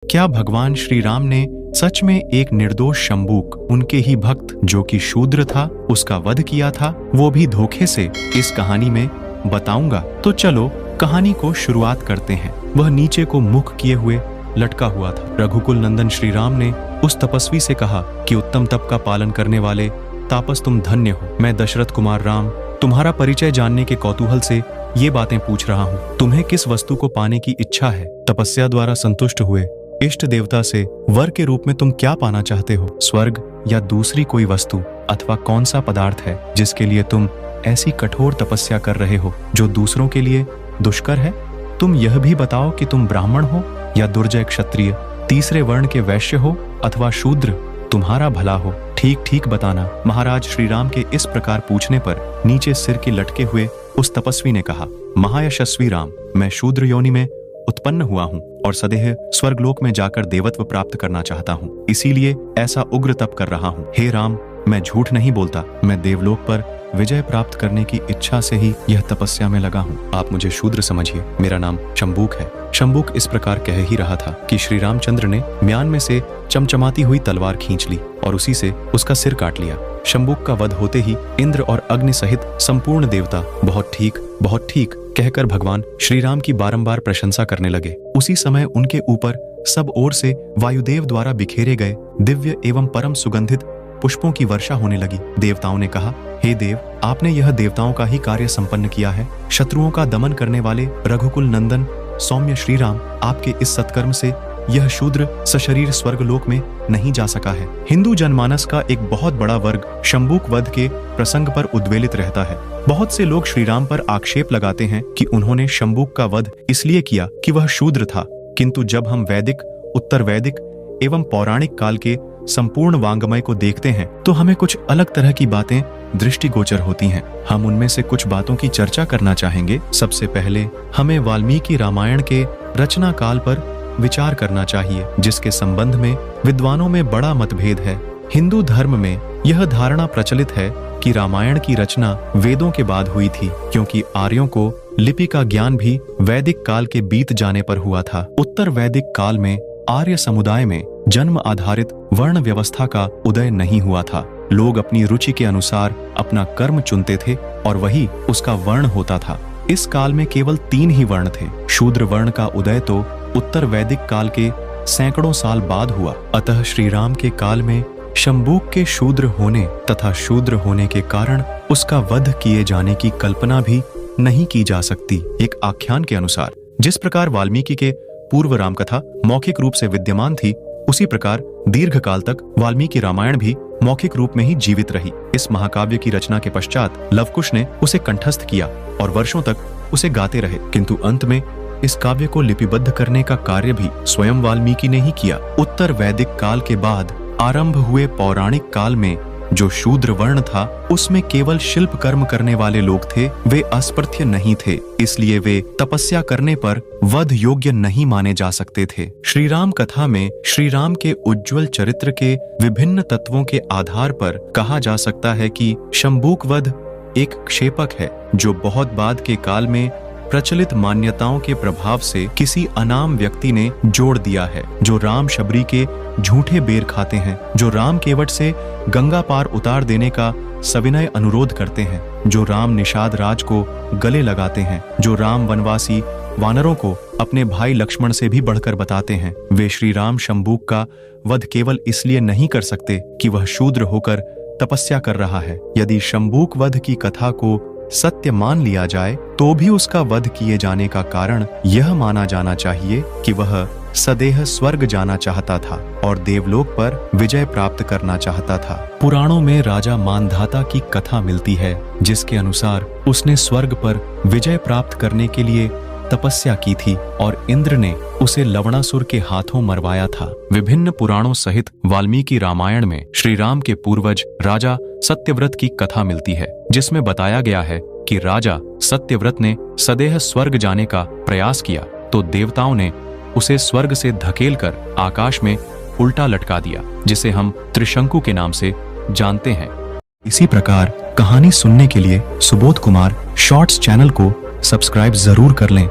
क्या भगवान श्री राम ने सच में एक निर्दोष शंबूक, उनके ही भक्त जो कि शूद्र था, उसका वध किया था, वो भी धोखे से? इस कहानी में बताऊंगा। तो चलो कहानी को शुरुआत करते हैं। वह नीचे को मुख किए हुए लटका हुआ था। रघुकुल नंदन श्री राम ने उस तपस्वी से कहा कि उत्तम तप का पालन करने वाले तापस, तुम धन्य हो। मैं दशरथ कुमार राम तुम्हारा परिचय जानने के कौतूहल से ये बातें पूछ रहा हूँ। तुम्हें किस वस्तु को पाने की इच्छा है? तपस्या द्वारा संतुष्ट हुए इष्ट देवता से वर के रूप में तुम क्या पाना चाहते हो? स्वर्ग या दूसरी कोई वस्तु अथवा कौन सा पदार्थ है जिसके लिए तुम ऐसी कठोर तपस्या कर रहे हो जो दूसरों के लिए दुष्कर है? तुम यह भी बताओ कि तुम ब्राह्मण हो या दुर्जय क्षत्रिय, तीसरे वर्ण के वैश्य हो अथवा शूद्र, तुम्हारा भला हो। ठीक ठीक बताना। महाराज श्री राम के इस प्रकार पूछने पर नीचे सिर के लटके हुए उस तपस्वी ने कहा, महायशस्वी राम, मैं शूद्र योनि में उत्पन्न हुआ हूँ और सदैह स्वर्गलोक में जाकर देवत्व प्राप्त करना चाहता हूँ, इसीलिए ऐसा उग्र तप कर रहा हूँ। हे राम, मैं झूठ नहीं बोलता, मैं देवलोक पर विजय प्राप्त करने की इच्छा से ही यह तपस्या में लगा हूँ। आप मुझे शूद्र समझिए, मेरा नाम शंबूक है। शंबूक इस प्रकार कह ही रहा था कि श्री रामचंद्र ने म्यान में से चमचमाती हुई तलवार खींच ली और उसी से उसका सिर काट लिया। शंबूक का वध होते ही इंद्र और अग्नि सहित संपूर्ण देवता बहुत ठीक कहकर भगवान श्री राम की बारंबार प्रशंसा करने लगे। उसी समय उनके ऊपर सब ओर से वायुदेव द्वारा बिखेरे गए दिव्य एवं परम सुगंधित पुष्पों की वर्षा होने लगी। देवताओं ने कहा, हे देव, आपने यह देवताओं का ही कार्य संपन्न किया है। शत्रुओं का दमन करने वाले रघुकुल नंदन सौम्य श्री राम, आपके इस सत्कर्म से यह शूद्र सशरीर स्वर्गलोक में नहीं जा सका है। हिंदू जनमानस का एक बहुत बड़ा वर्ग शंबूक वध के प्रसंग पर उद्वेलित रहता है। बहुत से लोग श्री राम पर आक्षेप लगाते हैं कि उन्होंने शंबूक का वध इसलिए किया कि वह शूद्र था, किंतु जब हम वैदिक, उत्तर वैदिक एवं पौराणिक काल के संपूर्ण वांग्मय को देखते हैं तो हमें कुछ अलग तरह की बातें दृष्टिगोचर होती हैं। हम उनमें से कुछ बातों की चर्चा करना चाहेंगे। सबसे पहले हमें वाल्मीकि रामायण के रचना काल पर विचार करना चाहिए, जिसके संबंध में विद्वानों में बड़ा मतभेद है। हिंदू धर्म में यह धारणा प्रचलित है कि रामायण की रचना वेदों के बाद हुई थी, क्योंकि आर्यों को लिपि का ज्ञान भी वैदिक काल के बीत जाने पर हुआ था। उत्तर वैदिक काल में आर्य समुदाय में जन्म आधारित वर्ण व्यवस्था का उदय नहीं हुआ था। लोग अपनी रुचि के अनुसार अपना कर्म चुनते थे और वही उसका वर्ण होता था। इस काल में केवल 3 ही वर्ण थे। शूद्र वर्ण का उदय तो उत्तर वैदिक काल के सैकड़ों साल बाद हुआ। अतः श्री राम के काल में शंबूक के शूद्र होने तथा शूद्र होने के कारण उसका वध किए जाने की कल्पना भी नहीं की जा सकती। एक आख्यान के अनुसार जिस प्रकार वाल्मीकि के पूर्व रामकथा मौखिक रूप से विद्यमान थी, उसी प्रकार दीर्घ काल तक वाल्मीकि रामायण भी मौखिक रूप में ही जीवित रही। इस महाकाव्य की रचना के पश्चात लवकुश ने उसे कंठस्थ किया और वर्षों तक उसे गाते रहे, किंतु अंत में इस काव्य को लिपिबद्ध करने का कार्य भी स्वयं वाल्मीकि ने ही किया। उत्तर वैदिक काल के बाद आरंभ हुए पौराणिक काल में जो शूद्र वर्ण था, उसमें केवल शिल्प कर्म करने वाले लोग थे। वे अस्पृश्य नहीं थे, इसलिए वे तपस्या करने पर वध योग्य नहीं माने जा सकते थे। श्री राम कथा में श्री राम के उज्ज्वल चरित्र के विभिन्न तत्वों के आधार पर कहा जा सकता है कि शंबूक वध एक क्षेपक है जो बहुत बाद के काल में प्रचलित मान्यताओं के प्रभाव से किसी अनाम व्यक्ति ने जोड़ दिया है, जो राम शबरी के झूठे बेर खाते हैं, जो राम केवट से गंगा पार उतार देने का सविनय अनुरोध करते हैं, जो राम निषाद राज को गले लगाते हैं, जो राम वनवासी वानरों को अपने भाई लक्ष्मण से भी बढ़कर बताते हैं। वे श्री राम शंबूक का वध केवल इसलिए नहीं कर सकते कि वह शूद्र होकर तपस्या कर रहा है। यदि शंबूक वध की कथा को सत्य मान लिया जाए तो भी उसका वध किए जाने का कारण यह माना जाना चाहिए कि वह सदेह स्वर्ग जाना चाहता था और देवलोक पर विजय प्राप्त करना चाहता था। पुराणों में राजा मानधाता की कथा मिलती है, जिसके अनुसार उसने स्वर्ग पर विजय प्राप्त करने के लिए तपस्या की थी और इंद्र ने उसे लवणासुर के हाथों मरवाया था। विभिन्न पुराणों सहित वाल्मीकि रामायण में श्री राम के पूर्वज राजा सत्यव्रत की कथा मिलती है, जिसमें बताया गया है कि राजा सत्यव्रत ने सदेह स्वर्ग जाने का प्रयास किया तो देवताओं ने उसे स्वर्ग से धकेलकर आकाश में उल्टा लटका दिया, जिसे हम त्रिशंकु के नाम से जानते हैं। इसी प्रकार कहानी सुनने के लिए सुबोध कुमार शॉर्ट्स चैनल को सब्सक्राइब जरूर कर लें।